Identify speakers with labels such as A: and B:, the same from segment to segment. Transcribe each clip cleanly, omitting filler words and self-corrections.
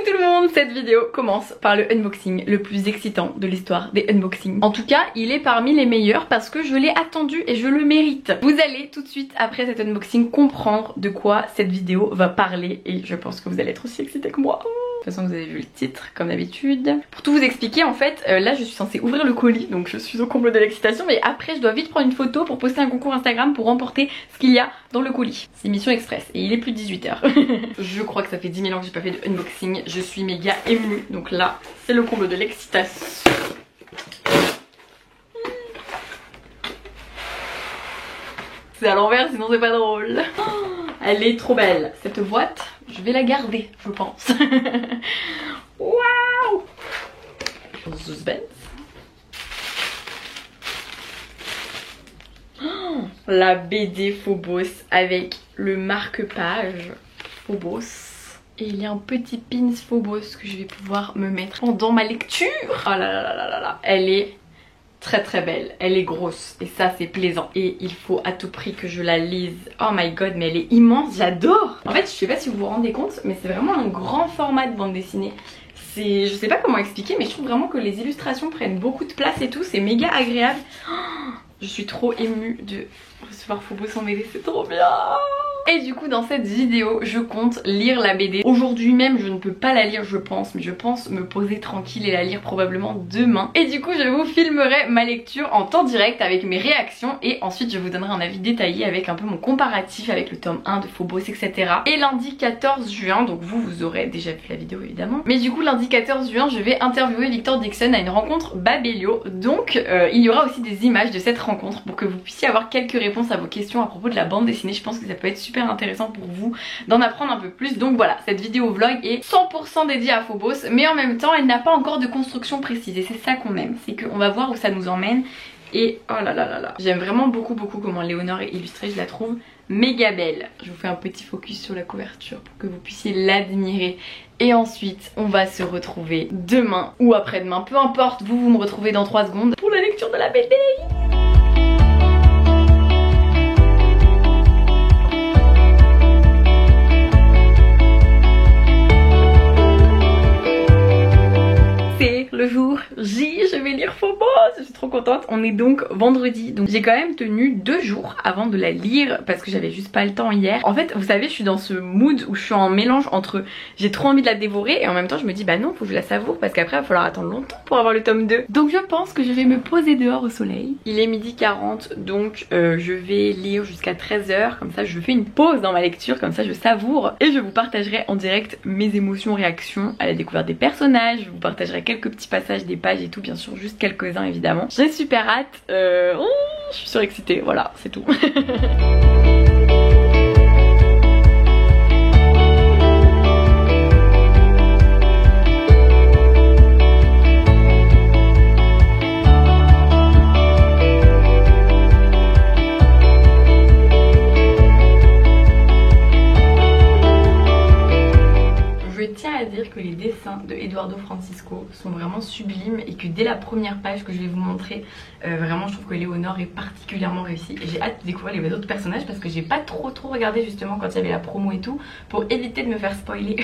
A: tout le monde, cette vidéo commence par le unboxing le plus excitant de l'histoire des unboxings. En tout cas, il est parmi les meilleurs parce que je l'ai attendu et je le mérite. Vous allez tout de suite après cet unboxing comprendre de quoi cette vidéo va parler et je pense que vous allez être aussi excités que moi. De toute façon vous avez vu le titre comme d'habitude. Pour tout vous expliquer en fait, là je suis censée ouvrir le colis donc je suis au comble de l'excitation, mais après je dois vite prendre une photo pour poster un concours Instagram pour remporter ce qu'il y a dans le colis. C'est mission express et il est plus de 18 h. Je crois que ça fait 10 000 ans que j'ai pas fait de unboxing, je suis méga émue donc là c'est le comble de l'excitation. C'est à l'envers sinon c'est pas drôle. Elle est trop belle cette boîte. Je vais la garder, je pense. Waouh! Suspense. Oh, la BD Phobos avec le marque-page Phobos. Et il y a un petit pins Phobos que je vais pouvoir me mettre pendant ma lecture. Oh là là là là là. Elle est très très belle, elle est grosse et ça c'est plaisant et il faut à tout prix que je la lise. Oh my god, mais elle est immense, j'adore. En fait je sais pas si vous vous rendez compte mais c'est vraiment un grand format de bande dessinée. Je sais pas comment expliquer mais je trouve vraiment que les illustrations prennent beaucoup de place et tout, c'est méga agréable. Oh, je suis trop émue de recevoir Phobos en BD, c'est trop bien. Et du coup dans cette vidéo je compte lire la BD. Aujourd'hui même je ne peux pas la lire je pense, mais je pense me poser tranquille et la lire probablement demain. Et du coup je vous filmerai ma lecture en temps direct avec mes réactions et ensuite je vous donnerai un avis détaillé avec un peu mon comparatif avec le tome 1 de Phobos etc. Et lundi 14 juin, donc vous aurez déjà vu la vidéo évidemment, mais du coup lundi 14 juin je vais interviewer Victor Dixon à une rencontre Babelio. Donc il y aura aussi des images de cette rencontre pour que vous puissiez avoir quelques réponses à vos questions à propos de la bande dessinée. Je pense que ça peut être super intéressant pour vous d'en apprendre un peu plus. Donc voilà, cette vidéo vlog est 100% dédiée à Phobos, mais en même temps elle n'a pas encore de construction précise et c'est ça qu'on aime, c'est qu'on va voir où ça nous emmène. Et oh là là là là, j'aime vraiment beaucoup comment Léonore est illustrée, je la trouve méga belle. Je vous fais un petit focus sur la couverture pour que vous puissiez l'admirer. Et ensuite on va se retrouver demain ou après-demain, peu importe, vous me retrouvez dans 3 secondes pour la lecture de la BD. Le jour J, je vais lire Phobos, je suis trop contente. On est donc vendredi, donc j'ai quand même tenu 2 jours avant de la lire parce que j'avais juste pas le temps hier. En fait vous savez je suis dans ce mood où je suis en mélange entre j'ai trop envie de la dévorer et en même temps je me dis bah non, faut que je la savoure parce qu'après il va falloir attendre longtemps pour avoir le tome 2. Donc je pense que je vais me poser dehors au soleil. Il est 12h40 donc je vais lire jusqu'à 13 h, comme ça je fais une pause dans ma lecture, comme ça je savoure et je vous partagerai en direct mes émotions, réactions à la découverte des personnages, je vous partagerai quelques petits passages des pages et tout, bien sûr juste quelques-uns évidemment. J'ai super hâte, je suis surexcitée, voilà c'est tout. Que les dessins de Eduardo Francisco sont vraiment sublimes et que dès la première page que je vais vous montrer, vraiment je trouve que Léonore est particulièrement réussie et j'ai hâte de découvrir les autres personnages parce que j'ai pas trop regardé justement quand il y avait la promo et tout pour éviter de me faire spoiler.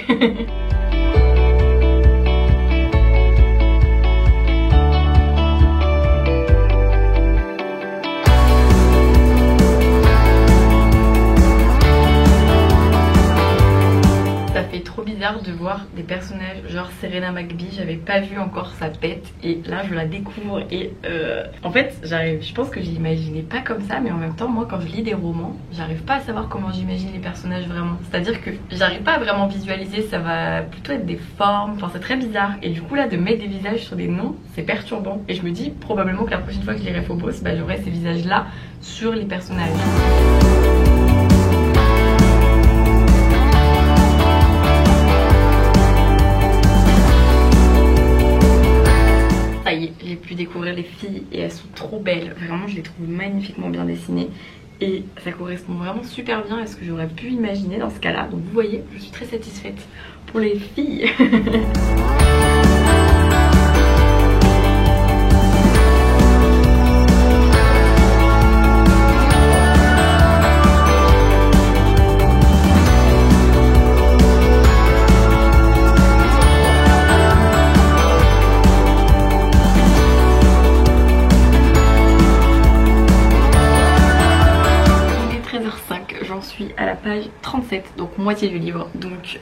A: De voir des personnages genre Serena McBee, j'avais pas vu encore sa tête et là je la découvre et en fait je pense que j'imaginais pas comme ça, mais en même temps moi quand je lis des romans j'arrive pas à savoir comment j'imagine les personnages vraiment, c'est à dire que j'arrive pas à vraiment visualiser, ça va plutôt être des formes, enfin c'est très bizarre et du coup là de mettre des visages sur des noms c'est perturbant et je me dis probablement que la prochaine fois que je lirai Phobos bah, j'aurai ces visages là sur les personnages. J'ai pu découvrir les filles et elles sont trop belles, vraiment je les trouve magnifiquement bien dessinées et ça correspond vraiment super bien à ce que j'aurais pu imaginer dans ce cas là, donc vous voyez je suis très satisfaite pour les filles. 7, donc moitié du livre. Donc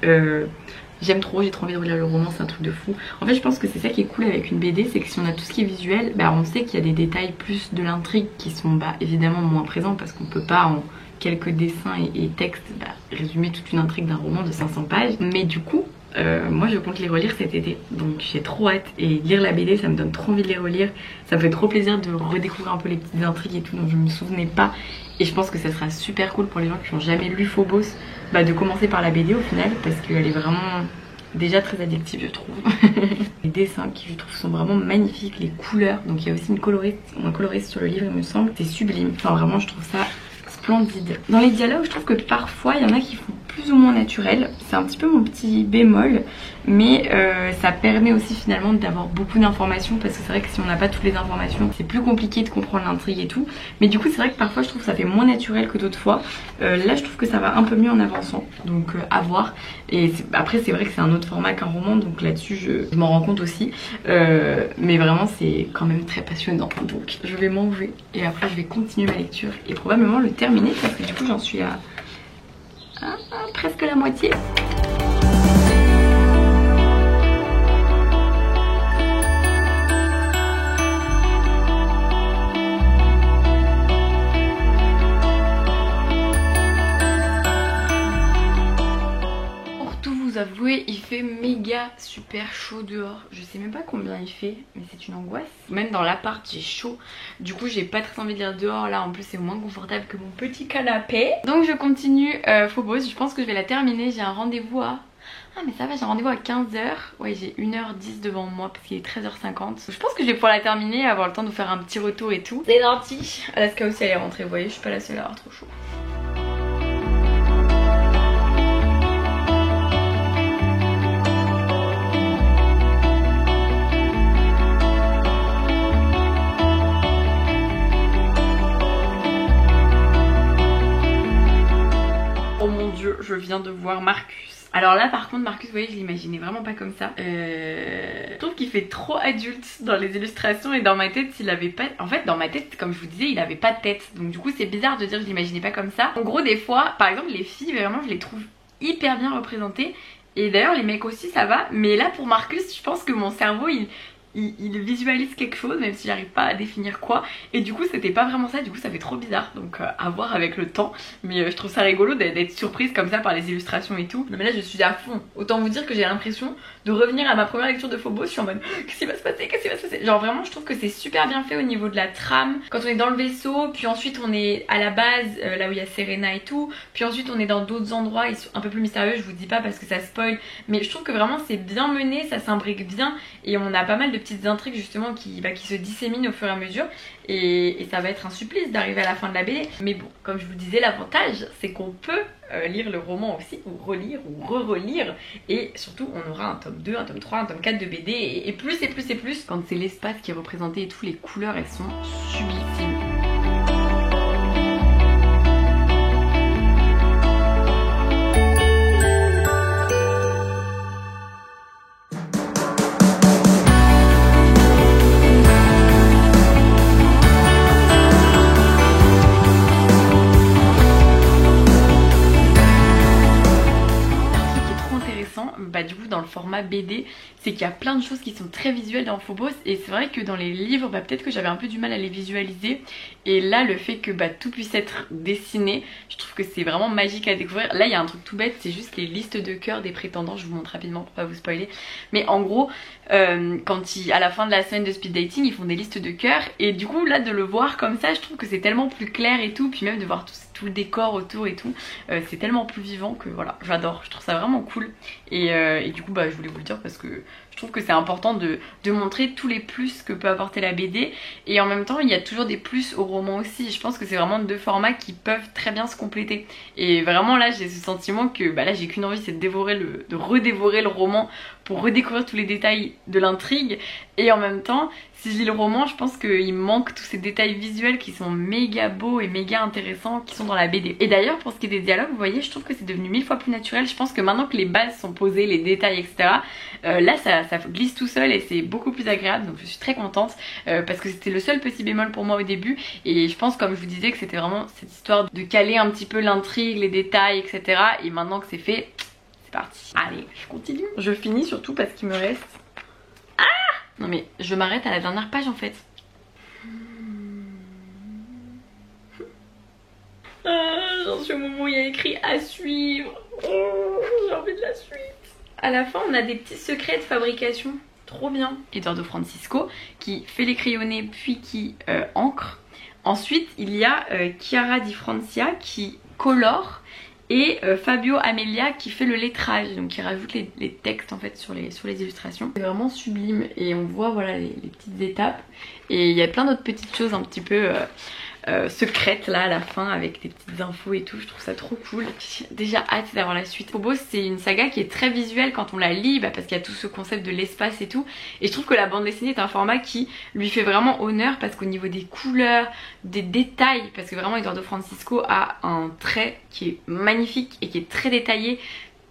A: j'aime trop, j'ai trop envie de relire le roman, c'est un truc de fou. En fait je pense que c'est ça qui est cool avec une BD, c'est que si on a tout ce qui est visuel, bah on sait qu'il y a des détails plus de l'intrigue qui sont évidemment moins présents parce qu'on peut pas en quelques dessins et textes résumer toute une intrigue d'un roman de 500 pages. Mais du coup moi je compte les relire cet été, donc j'ai trop hâte. Et lire la BD ça me donne trop envie de les relire, ça me fait trop plaisir de redécouvrir un peu les petites intrigues et tout dont je me souvenais pas. Et je pense que ça sera super cool pour les gens qui n'ont jamais lu Phobos de commencer par la BD au final, parce qu'elle est vraiment déjà très addictive je trouve. Les dessins qui je trouve sont vraiment magnifiques, les couleurs, donc il y a aussi un coloriste sur le livre il me semble, c'est sublime, enfin vraiment je trouve ça splendide. Dans les dialogues je trouve que parfois il y en a qui font plus ou moins naturel, c'est un petit peu mon petit bémol, mais ça permet aussi finalement d'avoir beaucoup d'informations, parce que c'est vrai que si on n'a pas toutes les informations c'est plus compliqué de comprendre l'intrigue et tout, mais du coup c'est vrai que parfois je trouve que ça fait moins naturel que d'autres fois. Là je trouve que ça va un peu mieux en avançant, donc à voir. Et après c'est vrai que c'est un autre format qu'un roman, donc là-dessus je m'en rends compte aussi, mais vraiment c'est quand même très passionnant, donc je vais manger et après je vais continuer ma lecture et probablement le terminer, parce que du coup j'en suis à presque la moitié. Avouer, il fait méga super chaud dehors. Je sais même pas combien il fait, mais c'est une angoisse. Même dans l'appart j'ai chaud, du coup j'ai pas très envie de lire dehors. Là en plus c'est moins confortable que mon petit canapé. Donc je continue Phobos, je pense que je vais la terminer. J'ai un rendez-vous à... Ah mais ça va, j'ai un rendez-vous à 15h. Ouais, j'ai 1h10 devant moi parce qu'il est 13h50. Je pense que je vais pouvoir la terminer, avoir le temps de vous faire un petit retour et tout. C'est gentil. Alaska aussi elle est rentrée, vous voyez, je suis pas la seule à avoir trop chaud. Je viens de voir Marcus. Alors là par contre Marcus, vous voyez, je l'imaginais vraiment pas comme ça. Je trouve qu'il fait trop adulte dans les illustrations, et dans ma tête il avait pas... En fait dans ma tête, comme je vous disais, il avait pas de tête. Donc du coup c'est bizarre de dire que je l'imaginais pas comme ça. En gros des fois, par exemple les filles vraiment je les trouve hyper bien représentées. Et d'ailleurs les mecs aussi ça va. Mais là pour Marcus je pense que mon cerveau il visualise quelque chose, même si j'arrive pas à définir quoi, et du coup c'était pas vraiment ça, du coup ça fait trop bizarre, donc à voir avec le temps. Mais je trouve ça rigolo d'être surprise comme ça par les illustrations et tout. Mais là je suis à fond, autant vous dire que j'ai l'impression de revenir à ma première lecture de Phobos. Je suis en mode qu'est-ce qui va se passer, qu'est-ce qui va se passer. Genre vraiment je trouve que c'est super bien fait au niveau de la trame, quand on est dans le vaisseau, puis ensuite on est à la base là où il y a Serena et tout, puis ensuite on est dans d'autres endroits, ils sont un peu plus mystérieux, je vous dis pas parce que ça spoil, mais je trouve que vraiment c'est bien mené, ça s'imbrique bien, et on a pas mal de petites intrigues justement qui se disséminent au fur et à mesure, et ça va être un supplice d'arriver à la fin de la BD. Mais bon, comme je vous disais, l'avantage c'est qu'on peut lire le roman aussi, ou relire ou re-relire, et surtout on aura un tome 2, un tome 3, un tome 4 de BD, et plus et plus et plus. Quand c'est l'espace qui est représenté et tout, les couleurs elles sont sublissimes. Du coup dans le format BD, c'est qu'il y a plein de choses qui sont très visuelles dans Phobos, et c'est vrai que dans les livres peut-être que j'avais un peu du mal à les visualiser, et là le fait que tout puisse être dessiné, je trouve que c'est vraiment magique à découvrir. Là il y a un truc tout bête, c'est juste les listes de cœurs des prétendants, je vous montre rapidement pour pas vous spoiler, mais en gros quand à la fin de la semaine de speed dating ils font des listes de cœurs, et du coup là de le voir comme ça je trouve que c'est tellement plus clair et tout, puis même de voir tout le décor autour et tout, c'est tellement plus vivant que voilà, j'adore, je trouve ça vraiment cool. Et du coup je voulais vous le dire parce que je trouve que c'est important de montrer tous les plus que peut apporter la BD, et en même temps il y a toujours des plus au roman aussi. Je pense que c'est vraiment deux formats qui peuvent très bien se compléter, et vraiment là j'ai ce sentiment que là j'ai qu'une envie, c'est de redévorer le roman pour redécouvrir tous les détails de l'intrigue, et en même temps si je lis le roman, je pense qu'il me manque tous ces détails visuels qui sont méga beaux et méga intéressants qui sont dans la BD. Et d'ailleurs pour ce qui est des dialogues, vous voyez, je trouve que c'est devenu 1000 fois plus naturel. Je pense que maintenant que les bases sont posées, les détails etc, là ça glisse tout seul et c'est beaucoup plus agréable, donc je suis très contente parce que c'était le seul petit bémol pour moi au début. Et je pense, comme je vous disais, que c'était vraiment cette histoire de caler un petit peu l'intrigue, les détails etc. Et maintenant que c'est fait, c'est parti. Allez, je continue. Je finis surtout parce qu'il me reste... Ah non mais je m'arrête à la dernière page en fait. J'en suis au moment où il y a écrit à suivre. J'ai envie de la suite. À la fin on a des petits secrets de fabrication. Trop bien. Eduardo Francisco qui fait les crayonnés puis qui encre. Ensuite il y a Chiara Di Francia qui colore. Et Fabio Amelia qui fait le lettrage, donc qui rajoute les textes en fait sur les illustrations. C'est vraiment sublime et on voit voilà les petites étapes. Et il y a plein d'autres petites choses un petit peu secrètes là à la fin avec des petites infos et tout. Je trouve ça trop cool. J'ai déjà hâte d'avoir la suite. Phobos c'est une saga qui est très visuelle quand on la lit parce qu'il y a tout ce concept de l'espace et tout. Et je trouve que la bande dessinée est un format qui lui fait vraiment honneur parce qu'au niveau des couleurs, des détails, parce que vraiment Eduardo Francisco a un trait qui est magnifique et qui est très détaillé.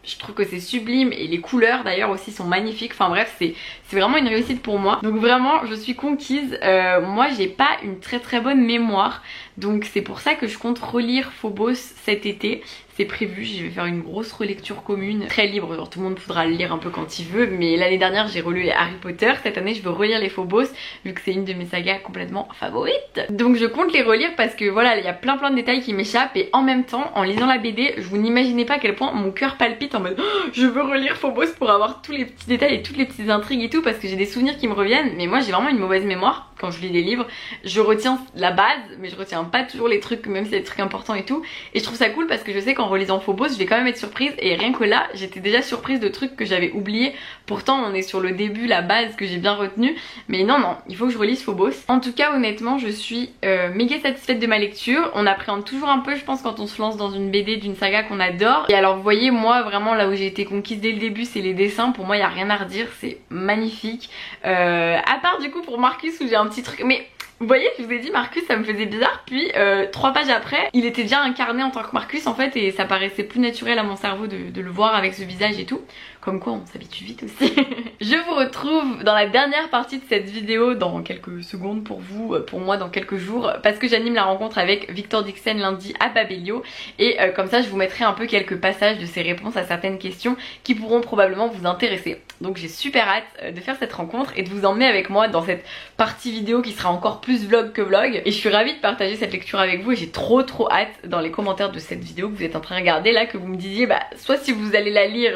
A: Je trouve que c'est sublime et les couleurs d'ailleurs aussi sont magnifiques. Enfin bref, c'est vraiment une réussite pour moi. Donc vraiment je suis conquise. Moi j'ai pas une très bonne mémoire. Donc c'est pour ça que je compte relire Phobos cet été. C'est prévu, je vais faire une grosse relecture commune, très libre, genre tout le monde pourra le lire un peu quand il veut. Mais l'année dernière j'ai relu les Harry Potter, cette année je veux relire les Phobos vu que c'est une de mes sagas complètement favorites. Donc je compte les relire parce que voilà, il y a plein de détails qui m'échappent. Et en même temps, en lisant la BD, je vous n'imaginez pas à quel point mon cœur palpite en mode oh, je veux relire Phobos pour avoir tous les petits détails et toutes les petites intrigues et tout, parce que j'ai des souvenirs qui me reviennent. Mais moi j'ai vraiment une mauvaise mémoire quand je lis des livres. Je retiens la base mais je retiens pas toujours les trucs, même si c'est des trucs importants et tout. Et je trouve ça cool parce que je sais qu'en relisant Phobos je vais quand même être surprise. Et rien que là j'étais déjà surprise de trucs que j'avais oubliés. Pourtant on est sur le début, la base que j'ai bien retenue. Mais non, il faut que je relise Phobos. En tout cas honnêtement je suis méga satisfaite de ma lecture. On appréhende toujours un peu je pense quand on se lance dans une BD d'une saga qu'on adore. Et alors vous voyez, moi vraiment là où j'ai été conquise dès le début c'est les dessins. Pour moi il n'y a rien à redire, c'est magnifique. À part du coup pour Marcus où j'ai un petit truc, mais vous voyez, je vous ai dit Marcus ça me faisait bizarre, puis 3 pages après il était déjà incarné en tant que Marcus en fait, et ça paraissait plus naturel à mon cerveau de le voir avec ce visage et tout. Comme quoi on s'habitue vite aussi. Je vous retrouve dans la dernière partie de cette vidéo dans quelques secondes pour vous, pour moi dans quelques jours, parce que j'anime la rencontre avec Victor Dixon lundi à Babelio. Et comme ça je vous mettrai un peu quelques passages de ses réponses à certaines questions qui pourront probablement vous intéresser. Donc j'ai super hâte de faire cette rencontre et de vous emmener avec moi dans cette partie vidéo qui sera encore plus vlog que vlog. Et je suis ravie de partager cette lecture avec vous et j'ai trop hâte dans les commentaires de cette vidéo que vous êtes en train de regarder là, que vous me disiez soit si vous allez la lire,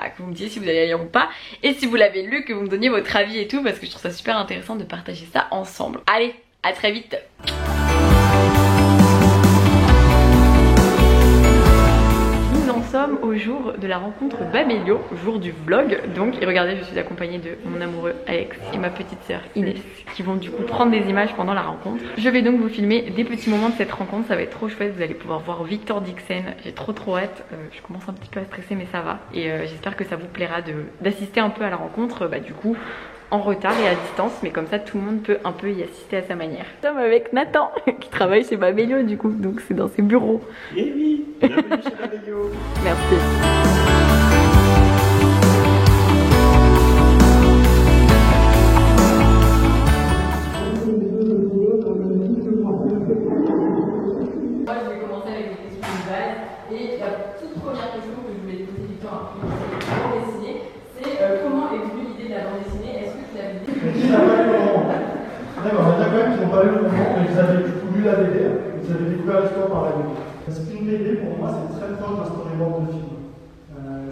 A: que vous me disiez si vous allez la lire ou pas, et si vous l'avez lu que vous me donniez votre avis et tout, parce que je trouve ça super intéressant de partager ça ensemble. Allez, à très vite. Nous sommes au jour de la rencontre Babelio, jour du vlog donc, et regardez je suis accompagnée de mon amoureux Alex et ma petite sœur Inès qui vont du coup prendre des images pendant la rencontre. Je vais donc vous filmer des petits moments de cette rencontre, ça va être trop chouette, vous allez pouvoir voir Victor Dixon, j'ai trop hâte, je commence un petit peu à stresser mais ça va, et j'espère que ça vous plaira d'assister un peu à la rencontre, du coup en retard et à distance, mais comme ça tout le monde peut un peu y assister à sa manière. Nous sommes avec Nathan qui travaille chez Babelio du coup, donc c'est dans ses bureaux.
B: Et oui, bienvenue chez Babelio.
A: Merci. Moi je vais commencer avec des questions de base, et la toute première question que je voulais te poser Victor après la bande dessinée, c'est comment est venue l'idée de la bande dessinée? Est-ce que tu l'avais dit?
B: Qui n'a pas lu le roman? D'accord, il y en a quand même qui n'ont pas lu le roman, mais vous avez du coup lu la BD, vous avez découvert l'histoire par la BD. Parce qu'une BD pour moi c'est très proche d'un storyboard de film.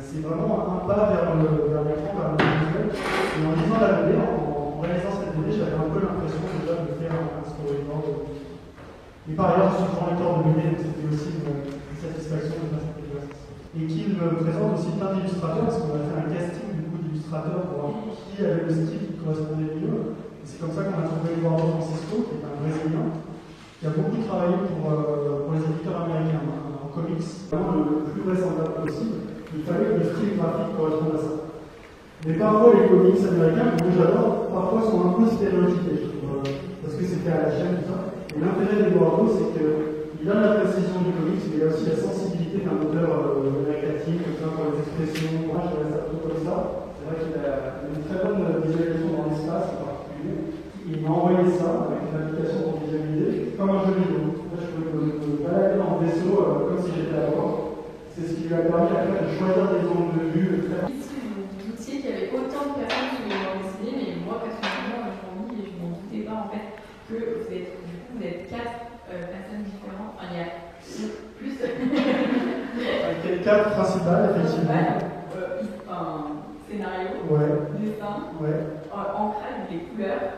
B: C'est vraiment un pas vers l'écran, vers le visuel. Et en lisant la BD, en réalisant cette BD, j'avais un peu l'impression déjà de faire un storyboard. Et par ailleurs, je suis grand lecteur de BD, donc c'était aussi une satisfaction de faire cette exercice. Et qu'il me présente aussi plein d'illustrateurs, parce qu'on a fait un casting du coup d'illustrateurs pour voir qui avait le style qui correspondait le mieux. Et c'est comme ça qu'on a trouvé Eduardo Francisco, qui est un Brésilien, qui a beaucoup travaillé pour les éditeurs américains en comics. Vraiment le plus vraisemblable possible. Il fallait que le style graphique corresponde à ça. Mais parfois, les comics américains, que j'adore, parfois sont un peu stéréotypés, parce que c'était à la chaîne, tout ça. Et l'intérêt d'Eduardo, c'est qu'il a la précision du comics, mais il a aussi la sensibilité d'un auteur narratif, tout ça, pour les expressions. Moi, je reste un peu comme ça. C'est vrai qu'il a une très bonne visualisation dans l'espace, en particulier. Il m'a envoyé ça avec une application pour visualiser, comme un jeu vidéo. Là, je peux me balader dans le vaisseau comme si j'étais à bord. C'est ce qui lui a permis à de choisir des angles de vue.
A: Qu'il y avait autant de personnes qui m'ont dessiné, mais moi personnellement je m'en dis et je m'en doutais pas en fait que vous êtes 4 personnes différentes. Enfin, il y a plus.
B: Quatre principales, effectivement.
A: Scénario, dessin, ancrage, les couleurs,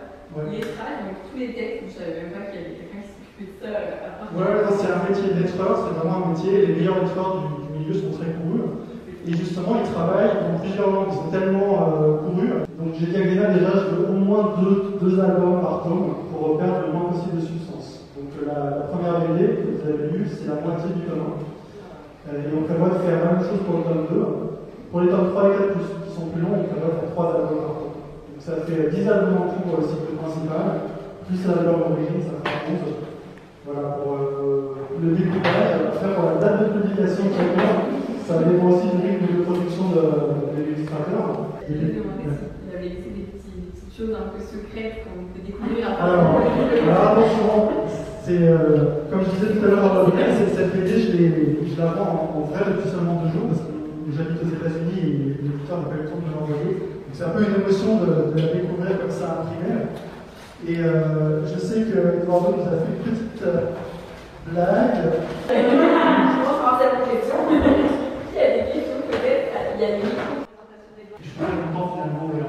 A: lettrage, donc tous les textes. Je savais même pas qu'il y avait quelqu'un qui s'occupait de ça à part.
B: C'est un métier de lettreur, c'est vraiment un métier. Les meilleurs lettreurs du milieu sont très courus. Et justement, ils travaillent dans plusieurs langues, ils sont tellement courus. Donc j'ai dit à Glénat déjà, je veux au moins deux albums par tome pour perdre le moins possible de substance. Donc la première BD que vous avez lue, c'est la moitié du tome 1. Et on prévoit de faire la même chose pour le tome 2. Pour les tomes 3 et 4 qui sont plus longs, on prévoit de faire 3 albums par tome. Donc ça fait 10 albums en tout pour le cycle principal, plus l'album d'origine, ça fait 11. Voilà, pour le découpage. Après, pour la date de publication de chacun, ça dépend aussi du rythme de production de l'illustrateur.
A: Je me demandais s'il avait laissé des petites choses un peu secrètes qu'on peut découvrir.
B: Alors attention, c'est comme je disais tout à l'heure, cette BD, je la vends en vrai depuis seulement 2 jours, parce que j'habite aux États-Unis et l'éditeur n'a pas eu le temps de me l'envoyer. Donc c'est un peu une émotion de la découvrir comme ça imprimée. Et je sais que Eduardo nous a fait une petite blague.
A: Je pense avoir cette question. Il y a des questions peut-être, il y a des micros.
B: Je suis très content finalement du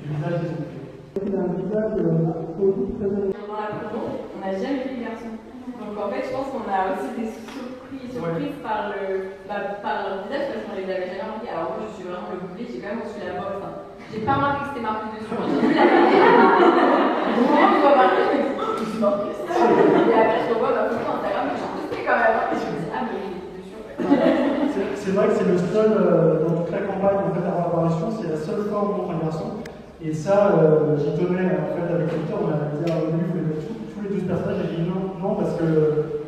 B: visage des enfants. C'est un visage très bien.
A: Dans la promo, on n'a jamais fait les garçons. Donc en fait, je pense qu'on a aussi des surprises par leur visage parce qu'on les avait jamais remarqués. Alors moi, je suis vraiment le boulet, j'ai quand même reçu la box. J'ai pas remarqué que c'était marqué dessus. J'ai vu la BD. Moi, je vois marqué, je me dis, oh, je suis marqué ça. Et après, je revois ma photo Instagram, mais j'en sais quand même. Et je me dis, ah, mais il est dessus.
B: C'est vrai que c'est le seul dans toute la campagne en fait, à l'apparition, c'est la seule fois où on montre un garçon. Et ça, j'y tenais en fait avec l'auteur, on a dit au début, vous voulez mettre tous les 12 personnages, j'ai dit non, parce que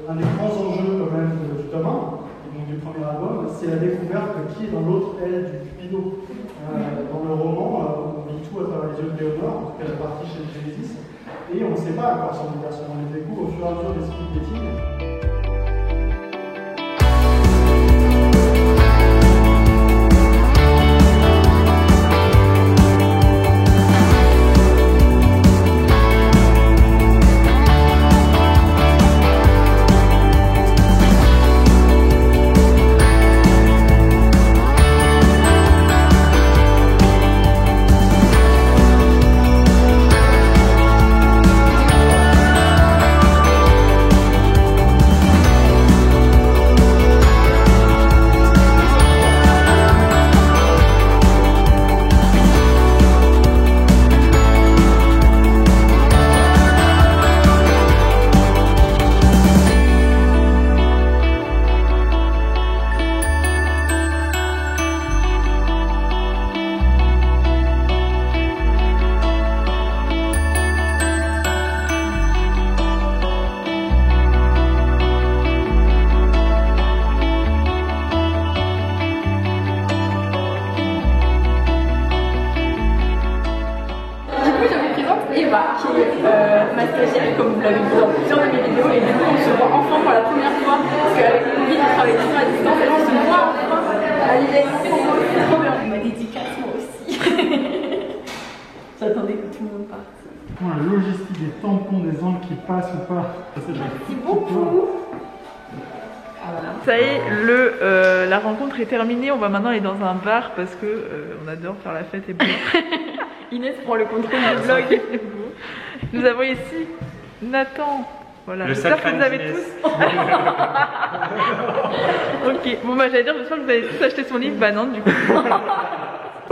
B: un des grands enjeux quand même du tome 1, et donc du premier album, c'est la découverte de qui est dans l'autre aile du Cupido. Dans le roman, on vit tout à travers les yeux de Léonore, en tout cas la partie chez Genesis, et on ne sait pas encore son garçon, on les découvre au fur et à mesure des scripts dating.
A: Ma stagiaire, comme vous l'avez vu dans plusieurs de mes vidéos, et du coup on se voit enfin pour la première fois parce qu'avec le Covid on travaille toujours à distance et là on se voit enfin à l'IS. C'est trop bien. Ma dédicace moi aussi. J'attendais que tout le monde parte.
B: La logistique des tampons, des angles qui passent ou pas.
A: Merci beaucoup.
C: Ça y est, la rencontre est terminée. On va maintenant aller dans un bar parce que on adore faire la fête et boire. Inès prend le contrôle du vlog. Nous avons ici Nathan. Voilà, j'espère que vous avez tous. Ok, bon bah j'allais dire, j'espère que vous avez tous acheté son livre. Bah non, du coup.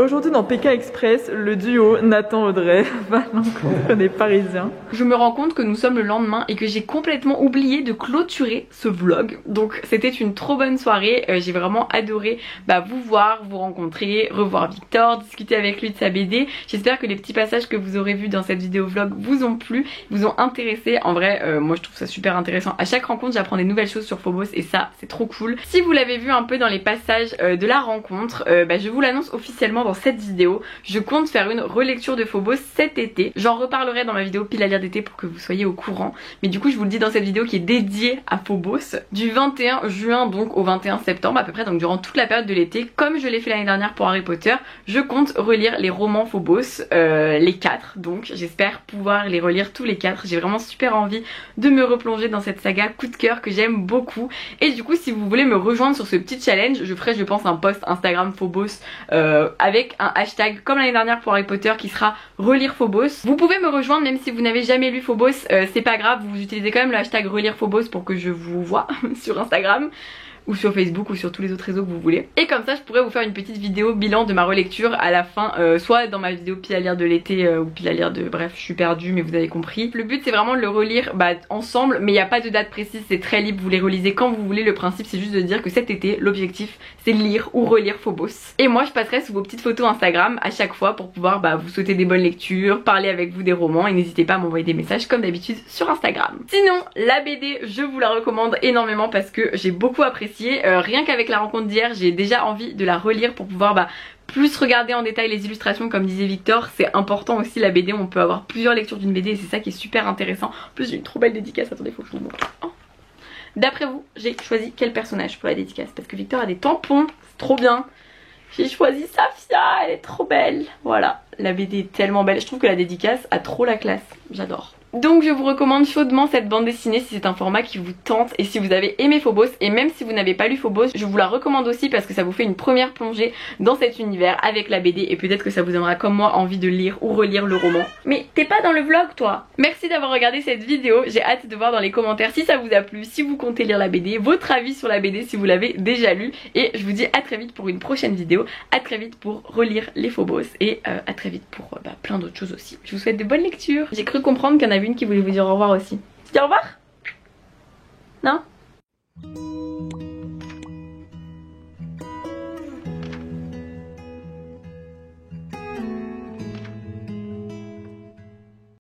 C: Aujourd'hui dans PK Express, le duo Nathan-Audrey va à l'encontre des Parisiens.
A: Je me rends compte que nous sommes le lendemain et que j'ai complètement oublié de clôturer ce vlog. Donc c'était une trop bonne soirée, j'ai vraiment adoré vous voir, vous rencontrer, revoir Victor, discuter avec lui de sa BD. J'espère que les petits passages que vous aurez vus dans cette vidéo vlog vous ont plu, vous ont intéressé. En vrai, moi je trouve ça super intéressant. À chaque rencontre j'apprends des nouvelles choses sur Phobos et ça c'est trop cool. Si vous l'avez vu un peu dans les passages de la rencontre, je vous l'annonce officiellement dans cette vidéo. Je compte faire une relecture de Phobos cet été. J'en reparlerai dans ma vidéo pile à lire d'été pour que vous soyez au courant. Mais du coup je vous le dis dans cette vidéo qui est dédiée à Phobos. Du 21 juin donc au 21 septembre à peu près, donc durant toute la période de l'été, comme je l'ai fait l'année dernière pour Harry Potter, je compte relire les romans Phobos, les 4. Donc j'espère pouvoir les relire tous les 4. J'ai vraiment super envie de me replonger dans cette saga coup de cœur que j'aime beaucoup. Et du coup si vous voulez me rejoindre sur ce petit challenge, je ferai je pense un post Instagram Phobos avec un hashtag comme l'année dernière pour Harry Potter qui sera relire Phobos. Vous pouvez me rejoindre même si vous n'avez jamais lu Phobos, c'est pas grave, vous utilisez quand même le hashtag relire Phobos pour que je vous vois sur Instagram ou sur Facebook ou sur tous les autres réseaux que vous voulez. Et comme ça je pourrais vous faire une petite vidéo bilan de ma relecture à la fin, soit dans ma vidéo pile à lire de l'été ou pile à lire de... bref je suis perdue mais vous avez compris. Le but c'est vraiment de le relire ensemble, mais il n'y a pas de date précise, c'est très libre, vous les relisez quand vous voulez. Le principe c'est juste de dire que cet été l'objectif c'est de lire ou relire Phobos. Et moi je passerai sous vos petites photos Instagram à chaque fois pour pouvoir vous souhaiter des bonnes lectures, parler avec vous des romans et n'hésitez pas à m'envoyer des messages comme d'habitude sur Instagram. Sinon la BD je vous la recommande énormément parce que j'ai beaucoup apprécié. Rien qu'avec la rencontre d'hier j'ai déjà envie de la relire pour pouvoir plus regarder en détail les illustrations comme disait Victor. C'est important aussi la BD, on peut avoir plusieurs lectures d'une BD et c'est ça qui est super intéressant. En plus j'ai une trop belle dédicace, attendez faut que je vous montre. Oh. D'après vous j'ai choisi quel personnage pour la dédicace? Parce que Victor a des tampons, c'est trop bien. J'ai choisi Safia, elle est trop belle. Voilà, la BD est tellement belle, je trouve que la dédicace a trop la classe, j'adore. Donc je vous recommande chaudement cette bande dessinée si c'est un format qui vous tente et si vous avez aimé Phobos, et même si vous n'avez pas lu Phobos, je vous la recommande aussi parce que ça vous fait une première plongée dans cet univers avec la BD et peut-être que ça vous donnera comme moi envie de lire ou relire le roman. Mais t'es pas dans le vlog toi? Merci d'avoir regardé cette vidéo, j'ai hâte de voir dans les commentaires si ça vous a plu, si vous comptez lire la BD, votre avis sur la BD si vous l'avez déjà lu, et je vous dis à très vite pour une prochaine vidéo, à très vite pour relire les Phobos et à très vite pour plein d'autres choses aussi. Je vous souhaite de bonnes lectures. J'ai cru comprendre qu'il y en avait une qui voulait vous dire au revoir aussi. Tu dis au revoir? Non?